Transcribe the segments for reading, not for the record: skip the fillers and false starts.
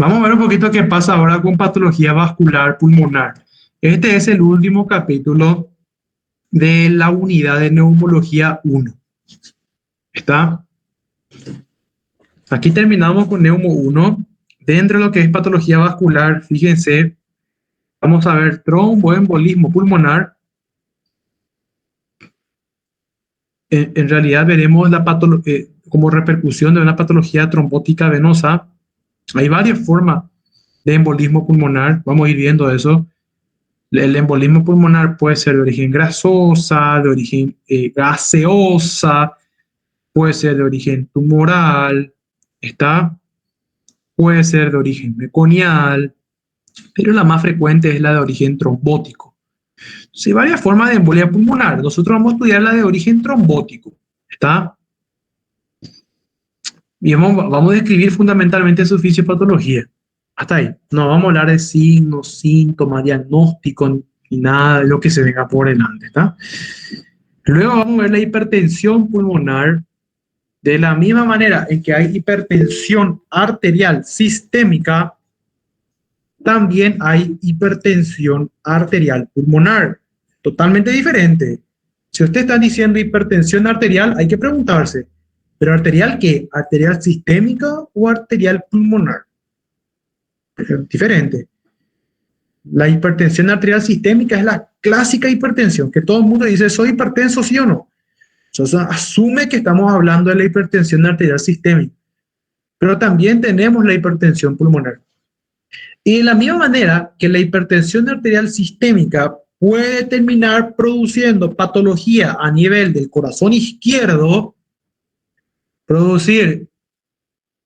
Vamos a ver un poquito qué pasa ahora con patología vascular pulmonar. Este es el último capítulo de la unidad de neumología 1. ¿Está? Aquí terminamos con neumo 1. Dentro de lo que es patología vascular, fíjense, vamos a ver tromboembolismo pulmonar. En realidad veremos como repercusión de una patología trombótica venosa. Hay varias formas de embolismo pulmonar, vamos a ir viendo eso. El embolismo pulmonar puede ser de origen grasosa, de origen gaseosa, puede ser de origen tumoral, ¿está? Puede ser de origen meconial, pero la más frecuente es la de origen trombótico. Sí, hay varias formas de embolia pulmonar. Nosotros vamos a estudiar la de origen trombótico, ¿está? Y vamos a describir fundamentalmente su fisiopatología. Hasta ahí. No vamos a hablar de signos, síntomas, diagnóstico, ni nada de lo que se venga por delante, ¿está? Luego vamos a ver la hipertensión pulmonar. De la misma manera en que hay hipertensión arterial sistémica, también hay hipertensión arterial pulmonar. Totalmente diferente. Si usted está diciendo hipertensión arterial, hay que preguntarse, ¿pero arterial qué? ¿Arterial sistémica o arterial pulmonar? Diferente. La hipertensión arterial sistémica es la clásica hipertensión, que todo el mundo dice, ¿soy hipertenso, sí o no? Entonces, asume que estamos hablando de la hipertensión arterial sistémica, pero también tenemos la hipertensión pulmonar. Y de la misma manera que la hipertensión arterial sistémica puede terminar produciendo patología a nivel del corazón izquierdo, producir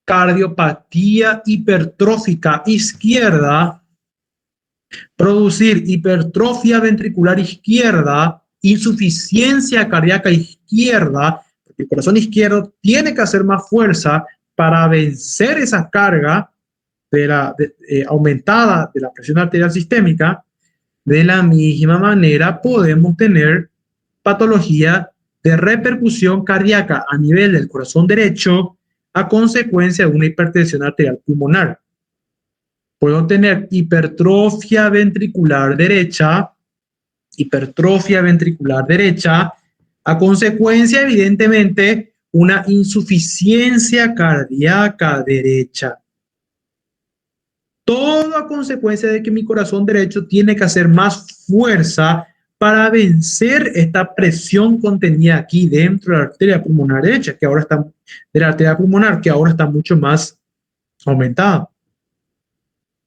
cardiopatía hipertrófica izquierda, producir hipertrofia ventricular izquierda, insuficiencia cardíaca izquierda, porque el corazón izquierdo tiene que hacer más fuerza para vencer esa carga aumentada de la presión arterial sistémica. De la misma manera podemos tener patología de repercusión cardíaca a nivel del corazón derecho a consecuencia de una hipertensión arterial pulmonar. Puedo tener hipertrofia ventricular derecha a consecuencia, evidentemente, una insuficiencia cardíaca derecha. Todo a consecuencia de que mi corazón derecho tiene que hacer más fuerza para vencer esta presión contenida aquí dentro de la arteria pulmonar derecha, que ahora está mucho más aumentada.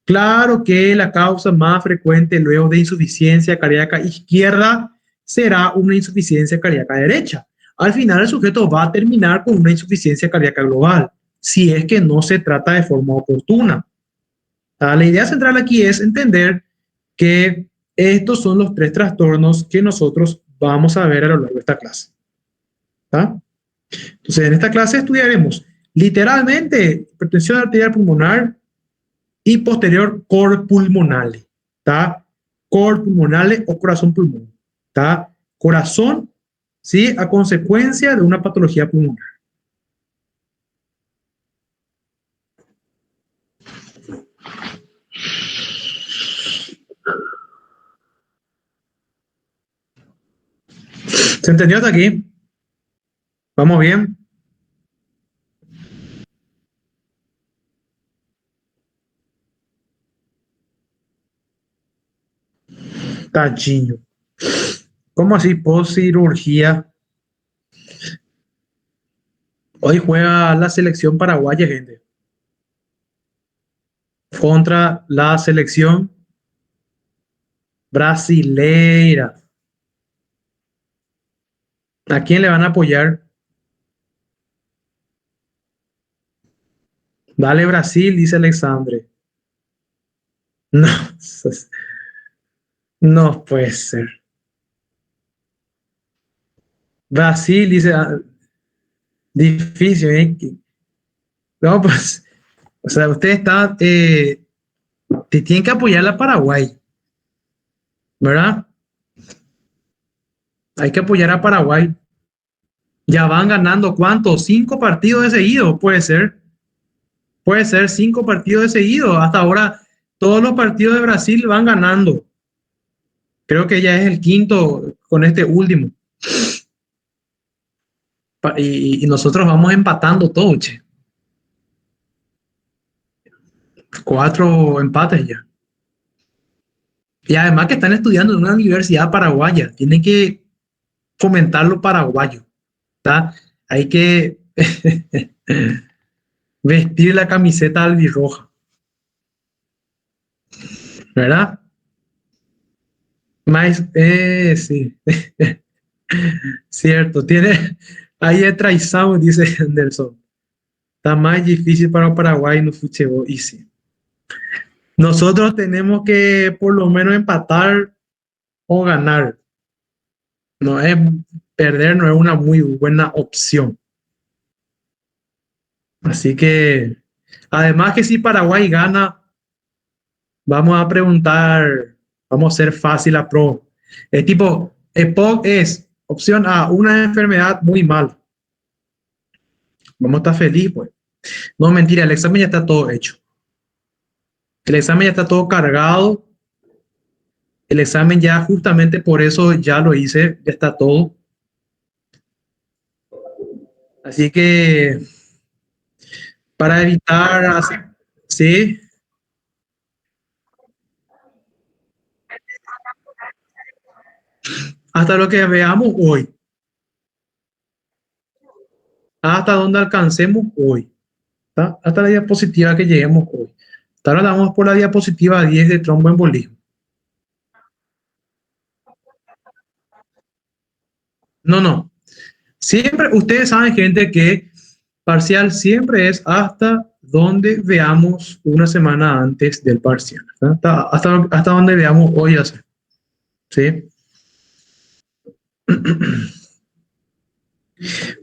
Claro que la causa más frecuente luego de insuficiencia cardíaca izquierda será una insuficiencia cardíaca derecha. Al final el sujeto va a terminar con una insuficiencia cardíaca global, si es que no se trata de forma oportuna. La idea central aquí es entender que estos son los tres trastornos que nosotros vamos a ver a lo largo de esta clase. ¿Está? Entonces, en esta clase estudiaremos literalmente hipertensión arterial pulmonar y posterior cor pulmonale. ¿Está? Cor pulmonale o corazón pulmonar. ¿Está? Corazón, ¿sí? A consecuencia de una patología pulmonar. ¿Se entendió hasta aquí? ¿Vamos bien? Tachillo. ¿Cómo así post-cirugía? Hoy juega la selección paraguaya, gente, contra la selección brasileira. ¿A quién le van a apoyar? Dale Brasil, dice Alexandre. No, no puede ser. Brasil dice, difícil, ¿eh? No, pues, o sea, usted está, te tienen que apoyar a Paraguay, ¿verdad? Hay que apoyar a Paraguay. Ya van ganando, ¿cuántos? 5 partidos de seguido, puede ser. puede ser 5 partidos de seguido. Hasta ahora todos los partidos de Brasil van ganando. Creo que ya es el quinto con este último. Y nosotros vamos empatando todo, che. 4 empates ya. Y además que están estudiando en una universidad paraguaya. Tienen que fomentar lo paraguayo. ¿Está? Hay que vestir la camiseta albirroja. ¿Verdad? Más, sí. Cierto. Tiene, ahí es traición, dice Anderson. Está más difícil para Paraguay no fútbol. Y sí. Nosotros tenemos que por lo menos empatar o ganar. No es perder, no es una muy buena opción. Así que, además que si Paraguay gana, vamos a preguntar, vamos a ser fácil a pro. El tipo, EPOC es opción A, una enfermedad muy mal. Vamos a estar feliz, pues. No, mentira, el examen ya está todo hecho. El examen ya está todo cargado. El examen ya justamente por eso ya lo hice, ya está todo. Así que para evitar, sí, hasta lo que veamos hoy, hasta donde alcancemos hoy, ¿tá? Hasta la diapositiva que lleguemos hoy. Ahora damos por la diapositiva 10 de tromboembolismo. No, no. Siempre, ustedes saben, gente, que parcial siempre es hasta donde veamos una semana antes del parcial. Hasta donde veamos hoy hacer. ¿Sí?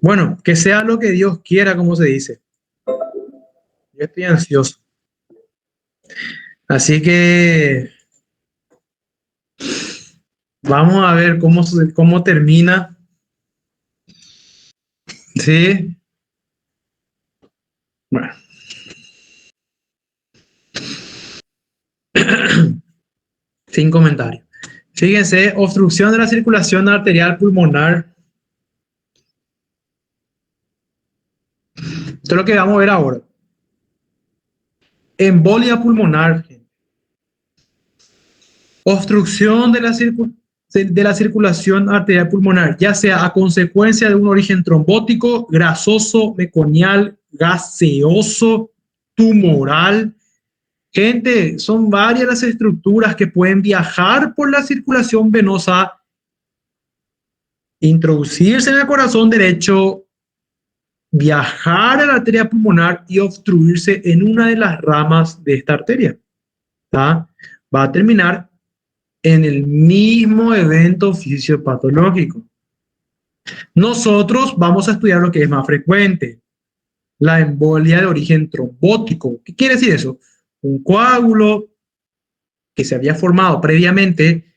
Bueno, que sea lo que Dios quiera, como se dice. Yo estoy ansioso. Así que vamos a ver cómo termina. Sí. Bueno. Sin comentario. Fíjense, obstrucción de la circulación arterial pulmonar. Esto es lo que vamos a ver ahora. Embolia pulmonar. Obstrucción de la circulación arterial pulmonar, ya sea a consecuencia de un origen trombótico, grasoso, meconial, gaseoso, tumoral. Gente, son varias las estructuras que pueden viajar por la circulación venosa, introducirse en el corazón derecho, viajar a la arteria pulmonar y obstruirse en una de las ramas de esta arteria. ¿Tá? Va a terminar en el mismo evento fisiopatológico. Nosotros vamos a estudiar lo que es más frecuente, la embolia de origen trombótico. ¿Qué quiere decir eso? Un coágulo que se había formado previamente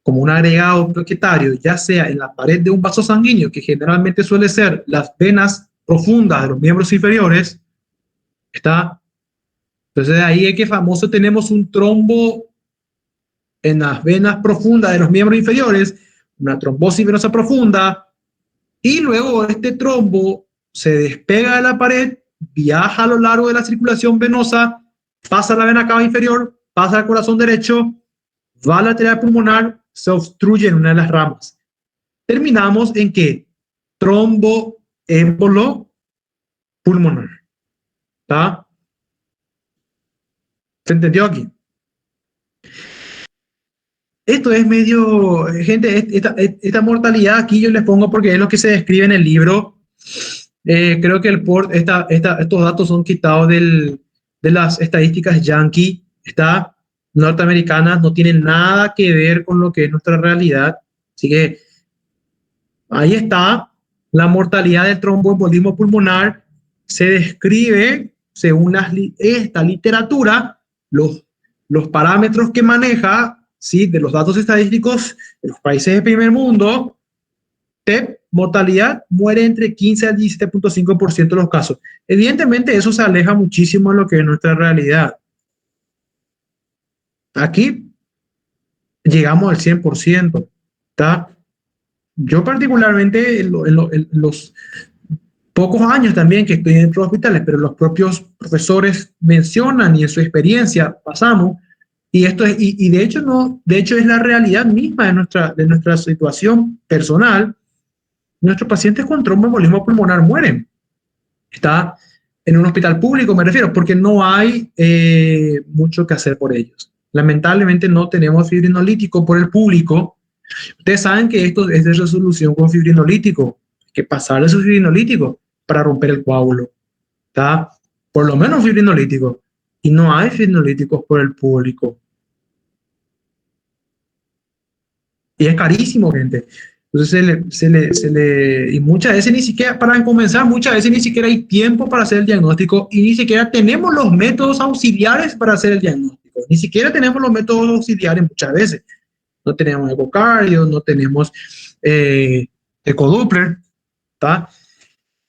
como un agregado plaquetario, ya sea en la pared de un vaso sanguíneo, que generalmente suele ser las venas profundas de los miembros inferiores, ¿está? Entonces de ahí es que famoso tenemos un trombo en las venas profundas de los miembros inferiores, una trombosis venosa profunda, y luego este trombo se despega de la pared, viaja a lo largo de la circulación venosa, pasa a la vena cava inferior, pasa al corazón derecho, va a la arteria pulmonar, se obstruye en una de las ramas. Terminamos en que tromboémbolo pulmonar. ¿Está? ¿Se entendió aquí? Esto es medio, gente, esta mortalidad aquí yo les pongo porque es lo que se describe en el libro. Creo que estos datos son quitados de las estadísticas yankee, está norteamericanas, no tienen nada que ver con lo que es nuestra realidad. Así que ahí está la mortalidad del tromboembolismo pulmonar. Se describe, según esta literatura, los parámetros que maneja, ¿sí?, de los datos estadísticos de los países del primer mundo. TEP, mortalidad, muere entre 15 al 17.5% de los casos. Evidentemente eso se aleja muchísimo de lo que es nuestra realidad. Aquí llegamos al 100%, ¿está? Yo particularmente en los pocos años también que estoy dentro de hospitales, pero los propios profesores mencionan y en su experiencia pasamos, y esto es, y de hecho no, de hecho es la realidad misma de nuestra situación personal. Nuestros pacientes con tromboembolismo pulmonar mueren. Está en un hospital público, me refiero, porque no hay mucho que hacer por ellos. Lamentablemente no tenemos fibrinolítico por el público. Ustedes saben que esto es de resolución con fibrinolítico, hay que pasarle su fibrinolítico para romper el coágulo. ¿Está? Por lo menos fibrinolítico. Y no hay fibrinolíticos por el público. Y es carísimo, gente. Entonces y muchas veces ni siquiera, para comenzar, muchas veces ni siquiera hay tiempo para hacer el diagnóstico y ni siquiera tenemos los métodos auxiliares para hacer el diagnóstico. Ni siquiera tenemos los métodos auxiliares muchas veces. No tenemos ecocardio, no tenemos ecodoppler, ¿está?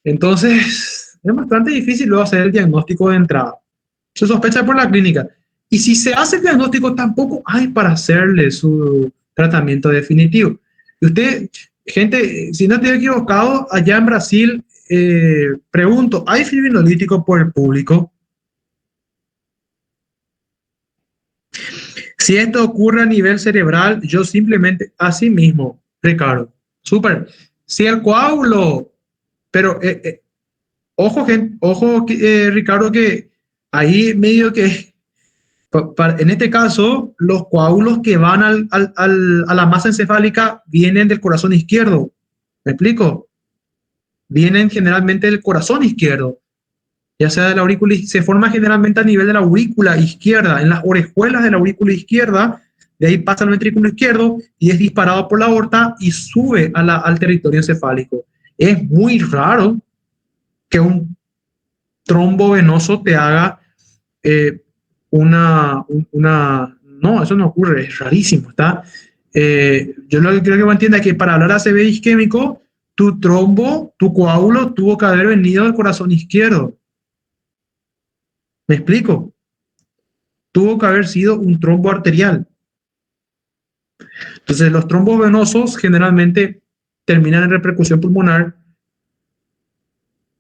Entonces, es bastante difícil luego hacer el diagnóstico de entrada. Se sospecha por la clínica. Y si se hace el diagnóstico, tampoco hay para hacerle su tratamiento definitivo. Y usted, gente, si no estoy equivocado, allá en Brasil, pregunto, ¿hay fibrinolítico por el público? Si esto ocurre a nivel cerebral, yo simplemente, así mismo, Ricardo, súper. Si el coágulo, pero ojo, gente, ojo, Ricardo, que ahí medio que, en este caso, los coágulos que van a la masa encefálica vienen del corazón izquierdo. ¿Me explico? Vienen generalmente del corazón izquierdo, ya sea de la aurícula, se forma generalmente a nivel de la aurícula izquierda, en las orejuelas de la aurícula izquierda, de ahí pasa al ventrículo izquierdo y es disparado por la aorta y sube al territorio encefálico. Es muy raro que un trombo venoso te haga eh, no, eso no ocurre, es rarísimo, ¿está? Yo lo que creo que me entienda es que para hablar ACV isquémico, tu trombo, tu coágulo tuvo que haber venido del corazón izquierdo. ¿Me explico? Tuvo que haber sido un trombo arterial. Entonces, los trombos venosos generalmente terminan en repercusión pulmonar,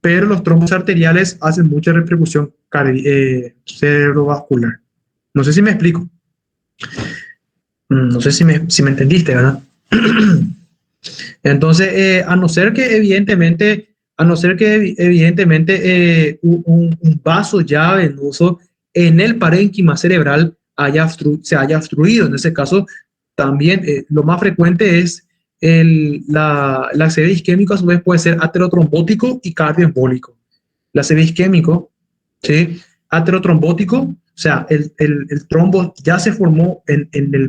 pero los trombos arteriales hacen mucha repercusión cerebrovascular. No sé si me explico. No sé si me entendiste, ¿verdad? Entonces, a no ser que evidentemente un vaso ya venoso en el parénquima cerebral se haya obstruido. En ese caso, también lo más frecuente es la ACV isquémico, a su vez puede ser aterotrombótico y cardioembólico. La ACV isquémico, ¿sí? Aterotrombótico, o sea, el trombo ya se formó en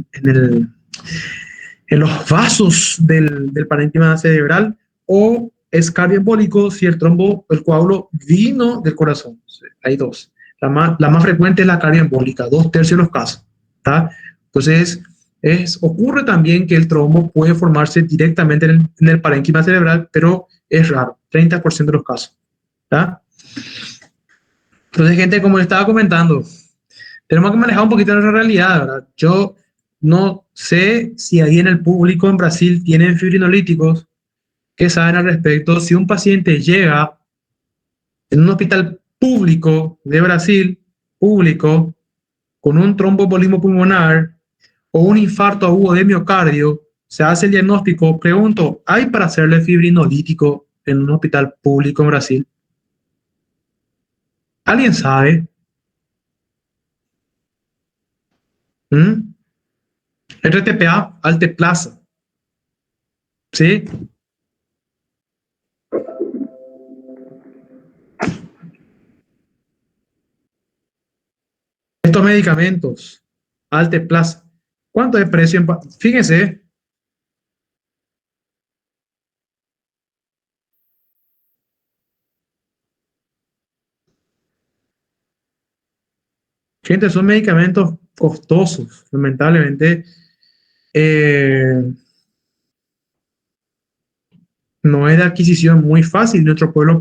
los vasos del parénquima cerebral, o es cardioembólico si el trombo, el coágulo vino del corazón. Hay dos. La más frecuente es la cardioembólica, 2/3 de los casos. ¿Tá? Entonces, ocurre también que el trombo puede formarse directamente en el parénquima cerebral, pero es raro, 30% de los casos. ¿Tá? Entonces, gente, como les estaba comentando, tenemos que manejar un poquito nuestra realidad, ¿verdad? Yo no sé si ahí en el público en Brasil tienen fibrinolíticos que saben al respecto. Si un paciente llega en un hospital público de Brasil, público, con un tromboembolismo pulmonar o un infarto agudo de miocardio, se hace el diagnóstico, pregunto, ¿hay para hacerle fibrinolítico en un hospital público en Brasil? ¿Alguien sabe? ¿Mm? RTPA, alteplasa, ¿sí? Estos medicamentos, alteplasa, ¿cuánto es precio? Fíjense, gente, son medicamentos costosos, lamentablemente. Eh, no es de adquisición muy fácil. Nuestro pueblo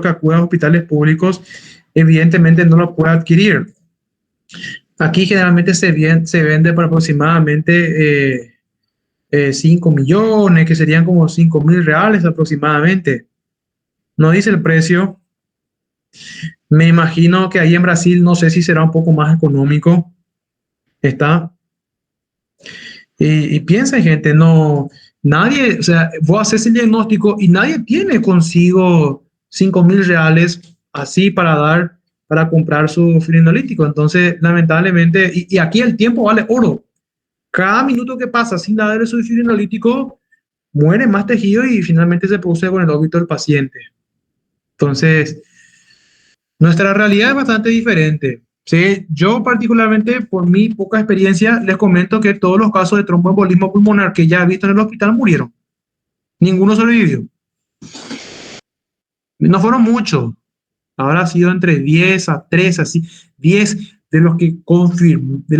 que acude a hospitales públicos, evidentemente no lo puede adquirir. Aquí generalmente se vende por aproximadamente 5 millones, que serían como 5.000 reales aproximadamente. No dice el precio. Me imagino que ahí en Brasil no sé si será un poco más económico. Está. Y piensa, gente, no, nadie, o sea, vos haces el diagnóstico y nadie tiene consigo 5.000 reales así para dar, para comprar su fibrinolytico. Entonces, lamentablemente, y aquí el tiempo vale oro. Cada minuto que pasa sin dar su fibrinolytico, muere más tejido y finalmente se produce con el óbito del paciente. Entonces, nuestra realidad es bastante diferente. Sí, yo particularmente, por mi poca experiencia, les comento que todos los casos de tromboembolismo pulmonar que ya he visto en el hospital murieron. Ninguno sobrevivió. No fueron muchos. Habrá sido entre 10 a 3, así. 10 de lo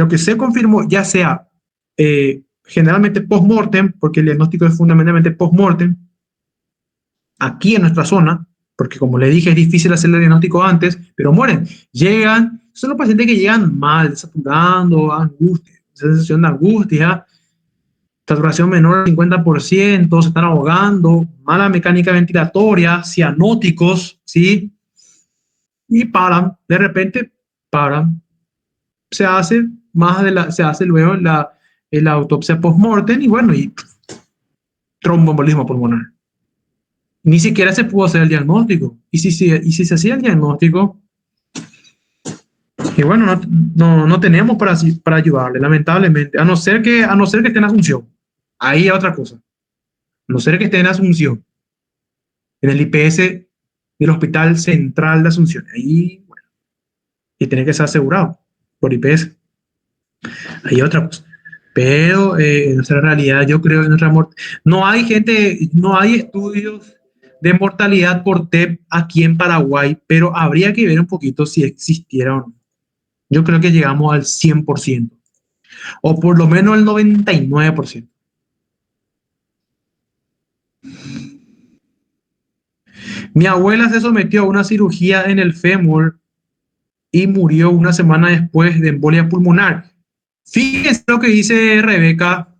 que se confirmó, ya sea generalmente post-mortem, porque el diagnóstico es fundamentalmente post-mortem, aquí en nuestra zona, porque como le dije, es difícil hacer el diagnóstico antes, pero mueren. Son los pacientes que llegan mal, saturando, angustia, sensación de angustia, saturación menor al 50%, se están ahogando, mala mecánica ventilatoria, cianóticos, ¿sí? Y paran, de repente paran. Se hace luego la autopsia post-mortem y bueno, y tromboembolismo pulmonar. Ni siquiera se pudo hacer el diagnóstico. Y si se hacía el diagnóstico, y bueno, no tenemos para ayudarle, lamentablemente, a no ser que esté en Asunción. Ahí es otra cosa. A no ser que esté en Asunción, en el IPS del Hospital Central de Asunción. Ahí, bueno, y tiene que ser asegurado por IPS. Ahí es otra cosa. Pero en nuestra realidad, yo creo que no hay no hay estudios de mortalidad por TEP aquí en Paraguay, pero habría que ver un poquito si existiera o no. Yo creo que llegamos al 100%, o por lo menos el 99%. Mi abuela se sometió a una cirugía en el fémur y murió una semana después de embolia pulmonar. Fíjese lo que dice Rebeca.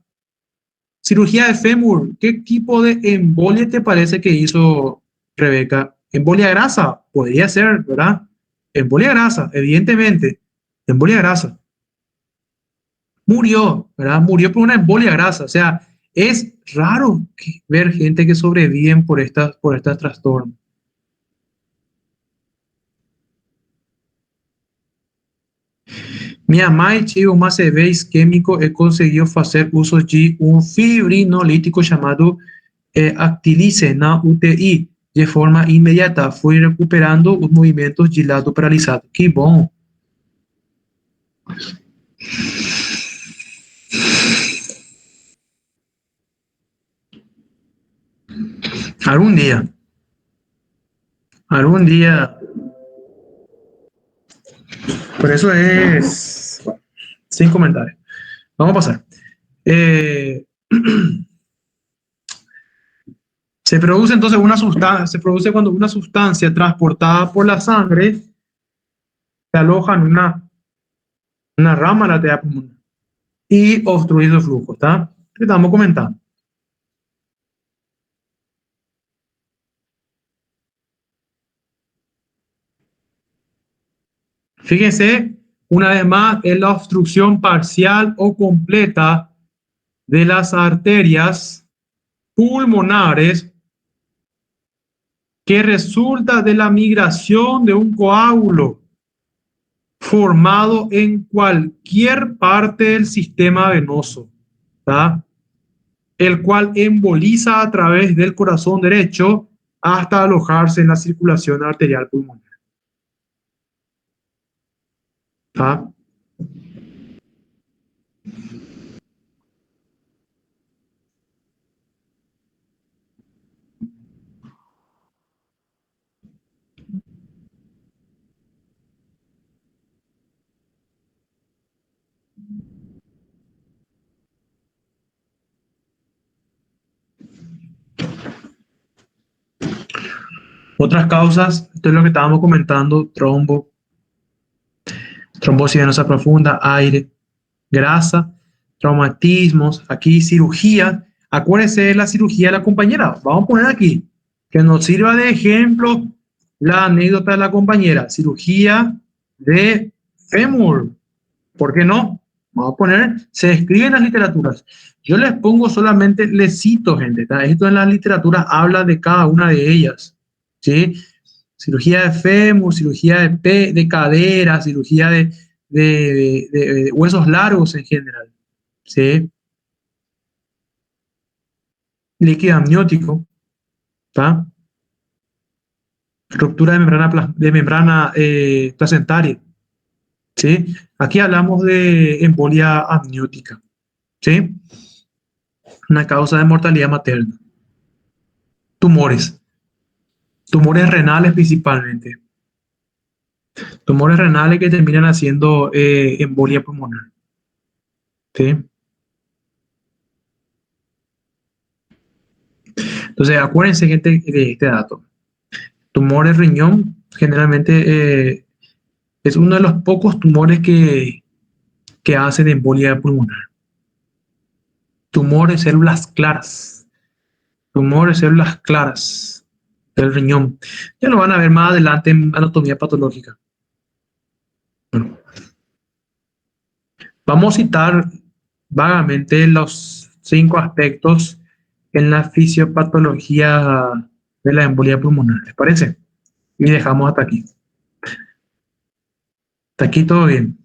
Cirugía de fémur. ¿Qué tipo de embolia te parece que hizo Rebeca? Embolia grasa. Podría ser, ¿verdad? Embolia grasa, evidentemente. Embolia grasa. Murió, ¿verdad? Murió por una embolia grasa. O sea, es raro ver gente que sobreviven por estas trastornos. Minha mãe tinha uma CV isquêmico e conseguiu fazer uso de um fibrinolítico chamado Actilice na UTI de forma imediata. Foi recuperando os movimentos de lado paralisado. Que bom! Algún día, algún día. Por eso es sin comentarios. Vamos a pasar. Eh, se produce cuando una sustancia transportada por la sangre se aloja en una rama de la arteria pulmonar y obstruye su flujo, ¿está? Que estamos comentando. Fíjense, una vez más, es la obstrucción parcial o completa de las arterias pulmonares que resulta de la migración de un coágulo formado en cualquier parte del sistema venoso, ¿tá? El cual emboliza a través del corazón derecho hasta alojarse en la circulación arterial pulmonar. ¿Tá? Otras causas, esto es lo que estábamos comentando, trombosis venosa profunda, aire, grasa, traumatismos, aquí cirugía. Acuérdense de la cirugía de la compañera. Vamos a poner aquí, que nos sirva de ejemplo la anécdota de la compañera. Cirugía de fémur. ¿Por qué no? Vamos a poner, se escribe en las literaturas. Yo les pongo solamente, les cito, gente. Esto en las literaturas habla de cada una de ellas. ¿Sí? Cirugía de fémur, cirugía de cadera, cirugía de huesos largos en general. ¿Sí? Líquido amniótico. ¿Tá? Ruptura de membrana placentaria. ¿Sí? Aquí hablamos de embolia amniótica. ¿Sí? Una causa de mortalidad materna. Tumores. Tumores renales principalmente. Tumores renales que terminan haciendo embolia pulmonar. ¿Sí? Entonces, acuérdense, gente, de este dato. Tumores riñón, generalmente es uno de los pocos tumores que hacen embolia pulmonar. Tumores células claras. Tumores células claras del riñón. Ya lo van a ver más adelante en anatomía patológica. Bueno, vamos a citar vagamente los 5 aspectos en la fisiopatología de la embolia pulmonar. ¿Les parece? Y dejamos hasta aquí. Hasta aquí todo bien.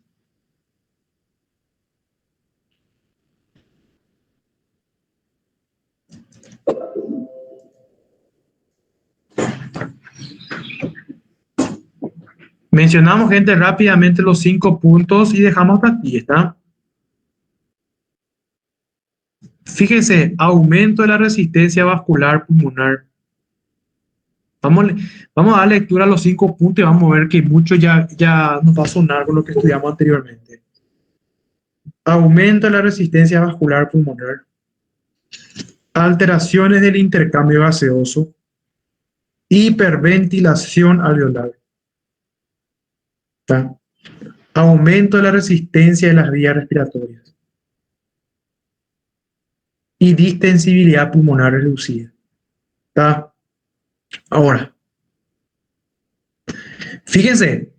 Mencionamos, gente, rápidamente los 5 puntos y dejamos hasta aquí, ¿está? Fíjense, aumento de la resistencia vascular pulmonar. Vamos a dar lectura a los 5 puntos y vamos a ver que mucho ya nos va a sonar con lo que estudiamos anteriormente. Aumento de la resistencia vascular pulmonar. Alteraciones del intercambio gaseoso. Hiperventilación alveolar. ¿Está? Aumento de la resistencia de las vías respiratorias. Y distensibilidad pulmonar reducida. ¿Está? Ahora, fíjense,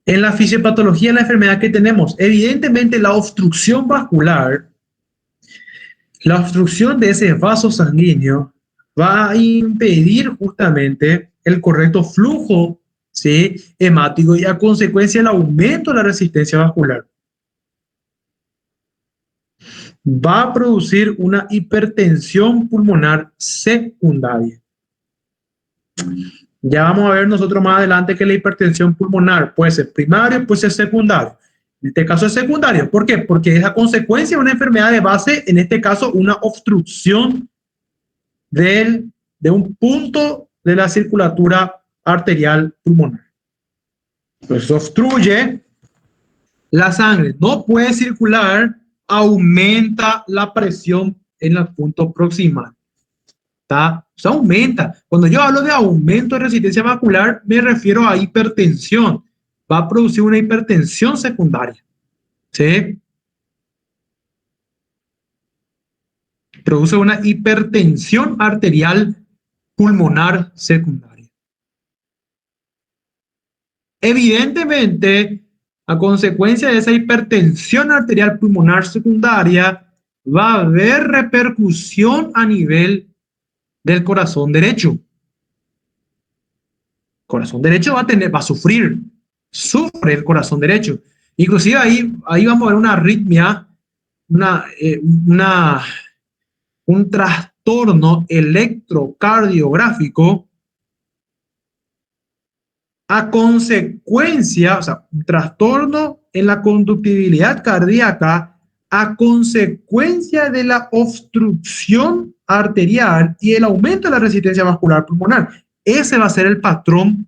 en la fisiopatología de la enfermedad que tenemos, evidentemente la obstrucción vascular, la obstrucción de ese vaso sanguíneo va a impedir justamente el correcto flujo, ¿sí?, hemático y a consecuencia el aumento de la resistencia vascular. Va a producir una hipertensión pulmonar secundaria. Ya vamos a ver nosotros más adelante que la hipertensión pulmonar puede ser primaria, puede ser secundaria. En este caso es secundario. ¿Por qué? Porque es a consecuencia de una enfermedad de base, en este caso una obstrucción de un punto de la circulatura arterial pulmonar. Entonces obstruye la sangre, no puede circular, aumenta la presión en el punto proximal. ¿Está? O sea, aumenta. Cuando yo hablo de aumento de resistencia vascular, me refiero a hipertensión. Va a producir una hipertensión secundaria. ¿Sí? Produce una hipertensión arterial pulmonar secundaria. Evidentemente, a consecuencia de esa hipertensión arterial pulmonar secundaria, va a haber repercusión a nivel del corazón derecho. Corazón derecho va a sufre el corazón derecho. Inclusive ahí vamos a ver una arritmia, un trastorno electrocardiográfico a consecuencia, o sea, un trastorno en la conductibilidad cardíaca a consecuencia de la obstrucción arterial y el aumento de la resistencia vascular pulmonar. Ese va a ser el patrón,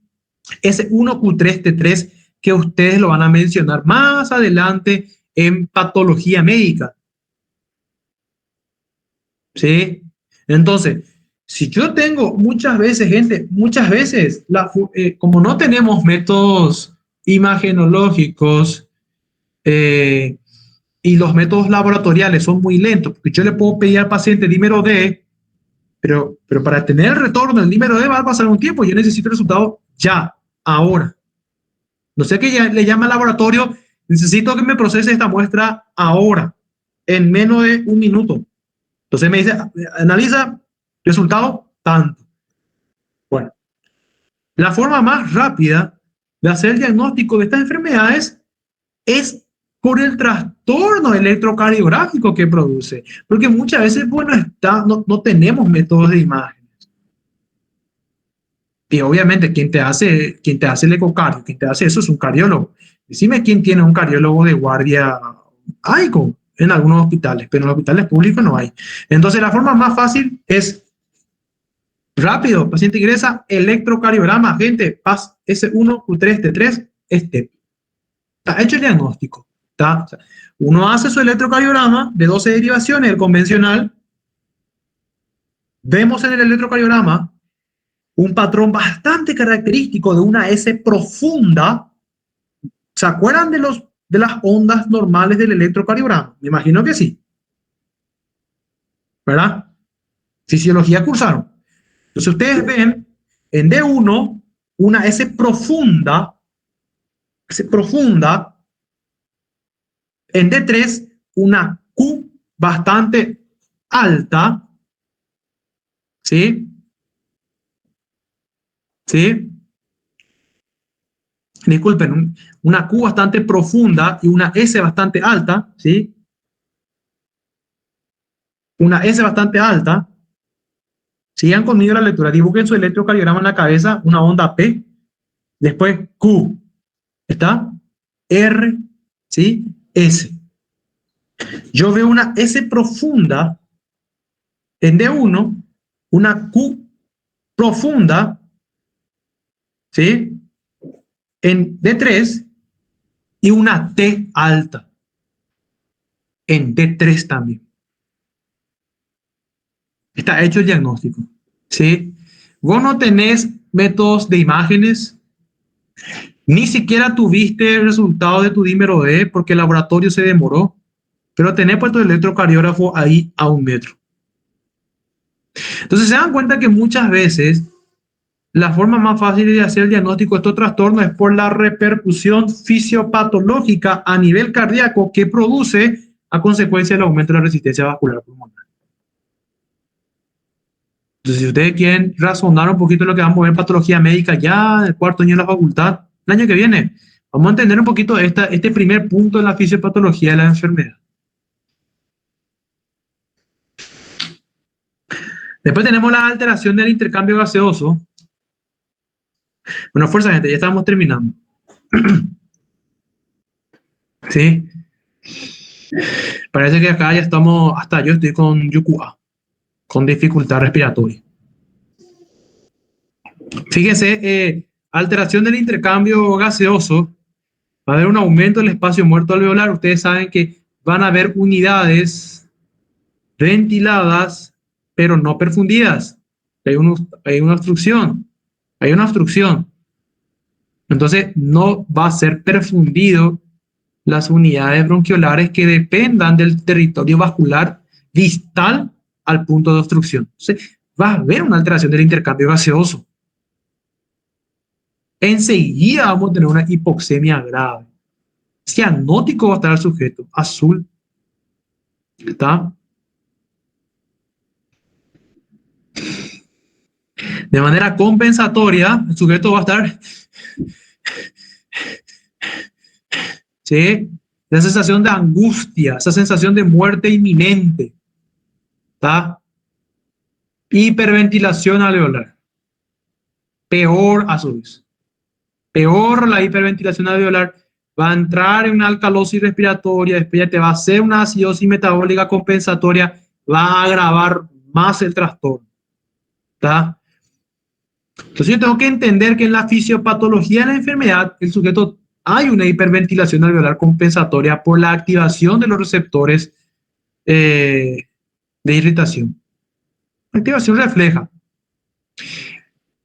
ese 1Q3T3 que ustedes lo van a mencionar más adelante en patología médica. ¿Sí? Entonces, Si yo tengo muchas veces, gente, muchas veces, como no tenemos métodos imagenológicos eh, y los métodos laboratoriales son muy lentos, porque yo le puedo pedir al paciente dímero D, pero para tener el retorno del dímero D va a pasar un tiempo, yo necesito el resultado ya, ahora. No sé qué le llama al laboratorio, necesito que me procese esta muestra ahora, en menos de un minuto. Entonces me dice, analiza resultado tanto. Bueno, la forma más rápida de hacer el diagnóstico de estas enfermedades es por el trastorno electrocardiográfico que produce, porque muchas veces, bueno, no tenemos métodos de imágenes. Y obviamente quien te hace el ecocardio, quien te hace eso es un cardiólogo. Decime quién tiene un cardiólogo de guardia. Hay en algunos hospitales, pero en los hospitales públicos no hay. Entonces la forma más fácil es rápido, paciente ingresa, electrocardiograma, gente, PAS S1, Q3, T3, este. Está hecho el diagnóstico. ¿Está? O sea, uno hace su electrocardiograma de 12 derivaciones, el convencional. Vemos en el electrocardiograma un patrón bastante característico de una S profunda. ¿Se acuerdan de las ondas normales del electrocardiograma? Me imagino que sí. ¿Verdad? Fisiología cursaron. Entonces ustedes ven en D1 una S profunda, en D3 una Q bastante alta, ¿sí? ¿Sí? Disculpen, una Q bastante profunda y una S bastante alta, ¿sí? Una S bastante alta. Sigan conmigo la lectura, dibujen su electrocardiograma en la cabeza, una onda P, después Q, ¿está? R, ¿sí? S. Yo veo una S profunda en D1, una Q profunda, ¿sí? En D3 y una T alta en D3 también. Está hecho el diagnóstico, ¿sí? Vos no tenés métodos de imágenes, ni siquiera tuviste resultados de tu dímero D porque el laboratorio se demoró, pero tenés puesto el electrocardiógrafo ahí a 1 metro. Entonces se dan cuenta que muchas veces la forma más fácil de hacer el diagnóstico de estos trastornos es por la repercusión fisiopatológica a nivel cardíaco que produce a consecuencia del aumento de la resistencia vascular pulmonar. Entonces, si ustedes quieren razonar un poquito lo que vamos a ver en patología médica ya en el 4º año de la facultad, el año que viene, vamos a entender un poquito este primer punto de la fisiopatología de la enfermedad. Después tenemos la alteración del intercambio gaseoso. Bueno, fuerza, gente, ya estamos terminando. ¿Sí? Parece que acá ya estamos, hasta yo estoy con Yukua, con dificultad respiratoria. Fíjense, alteración del intercambio gaseoso, va a haber un aumento del espacio muerto alveolar. Ustedes saben que van a haber unidades ventiladas, pero no perfundidas. Hay una obstrucción. Hay una obstrucción. Entonces, no va a ser perfundido las unidades bronquiolares que dependan del territorio vascular distal al punto de obstrucción. Entonces, va a haber una alteración del intercambio gaseoso. Enseguida vamos a tener una hipoxemia grave. Cianótico va a estar el sujeto, azul. ¿Está? De manera compensatoria, el sujeto va a estar, ¿sí? Esa sensación de angustia, esa sensación de muerte inminente. ¿Está? Hiperventilación alveolar. Peor a su vez. Peor la hiperventilación alveolar. Va a entrar en una alcalosis respiratoria, después ya te va a hacer una acidosis metabólica compensatoria, va a agravar más el trastorno. ¿Está? Entonces yo tengo que entender que en la fisiopatología de la enfermedad, el sujeto hay una hiperventilación alveolar compensatoria por la activación de los receptores de irritación. Activación refleja.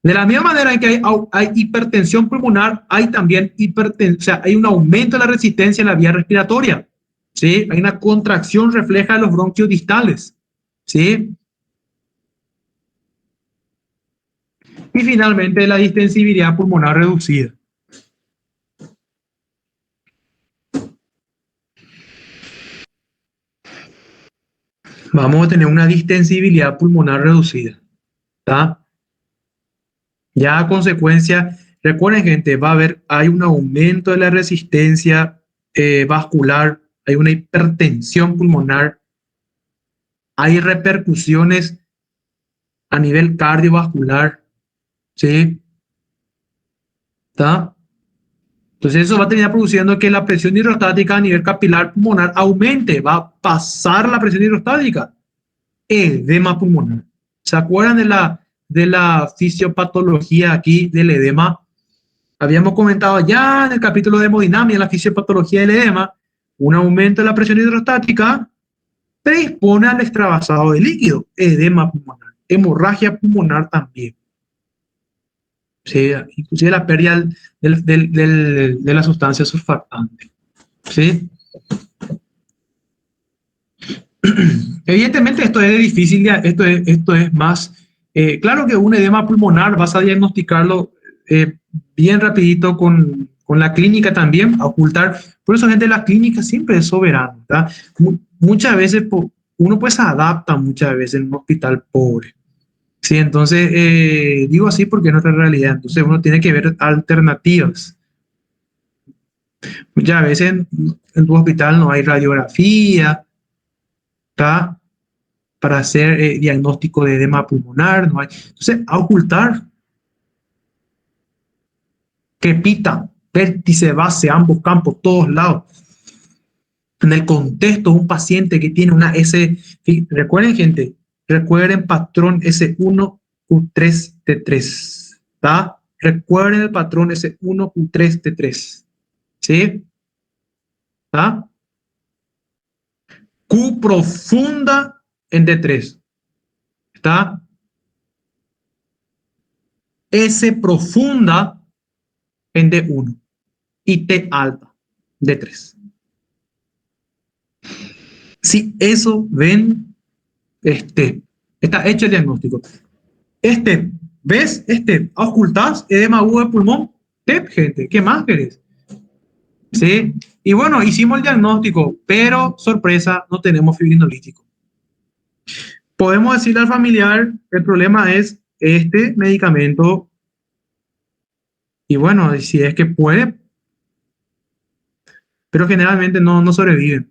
De la misma manera en que hay hipertensión pulmonar, hay también o sea, hay un aumento de la resistencia en la vía respiratoria. ¿Sí? Hay una contracción refleja de los bronquios distales. ¿Sí? Y finalmente la distensibilidad pulmonar reducida. Vamos a tener una distensibilidad pulmonar reducida. ¿Está? Ya a consecuencia, recuerden gente, hay un aumento de la resistencia vascular, hay una hipertensión pulmonar, hay repercusiones a nivel cardiovascular, ¿sí? ¿Está? Entonces eso va a terminar produciendo que la presión hidrostática a nivel capilar pulmonar aumente, va a pasar la presión hidrostática, edema pulmonar. ¿Se acuerdan de la fisiopatología aquí del edema? Habíamos comentado ya en el capítulo de hemodinamia, la fisiopatología del edema, un aumento de la presión hidrostática predispone al extravasado de líquido, edema pulmonar, hemorragia pulmonar también. ¿Sí? Inclusive la pérdida de la sustancia surfactante. ¿Sí? Evidentemente esto es difícil, esto es más, claro que un edema pulmonar vas a diagnosticarlo bien rapidito con la clínica también, a ocultar, por eso gente la clínica siempre es soberana, muchas veces uno pues se adapta muchas veces en un hospital pobre, ¿sí? Entonces digo así porque es nuestra realidad, entonces uno tiene que ver alternativas. Muchas veces en tu hospital no hay radiografía, ¿está? Para hacer diagnóstico de edema pulmonar, no hay. Entonces, a ocultar, crepita, vértice, base, ambos campos, todos lados. En el contexto de un paciente que tiene una S, recuerden gente, recuerden patrón S1Q3T3, ¿está? Recuerden el patrón S1Q3T3, ¿sí? ¿Está? Q profunda en D3, ¿está? S profunda en D1 y T alta D3. Si eso ven, está hecho el diagnóstico. ¿Ves? Ocultás edema agudo de pulmón. TEP, gente, ¿qué más querés? ¿Sí? Y bueno, hicimos el diagnóstico, pero sorpresa, no tenemos fibrinolítico. Podemos decirle al familiar, el problema es este medicamento, y bueno, si es que puede, pero generalmente no sobreviven.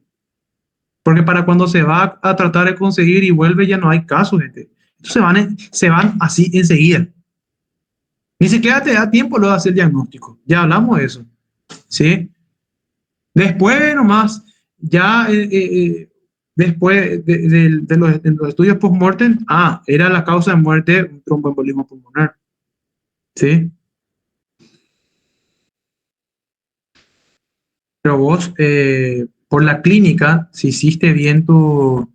Porque para cuando se va a tratar de conseguir y vuelve ya no hay caso, gente. Entonces se van así enseguida. Ni siquiera te da tiempo luego de hacer el diagnóstico. Ya hablamos de eso. ¿Sí? Después nomás, ya después de los estudios post-mortem, era la causa de muerte un tromboembolismo pulmonar. ¿Sí? Pero vos, por la clínica, si hiciste bien tu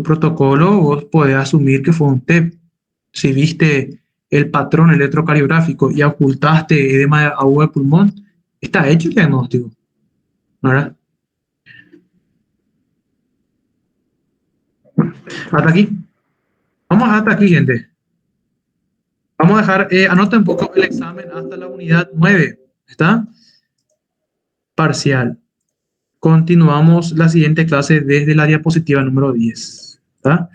protocolo, vos podés asumir que fue un TEP. Si viste el patrón electrocardiográfico y ocultaste edema agudo de pulmón, está hecho el diagnóstico, ¿verdad? Hasta aquí. Vamos hasta aquí, gente. Vamos a dejar, anota un poco el examen hasta la unidad 9. ¿Está? Parcial. Continuamos la siguiente clase desde la diapositiva número 10. ¿Está?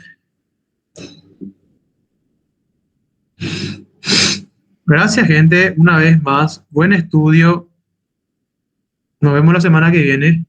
Gracias, gente. Una vez más, buen estudio. Nos vemos la semana que viene.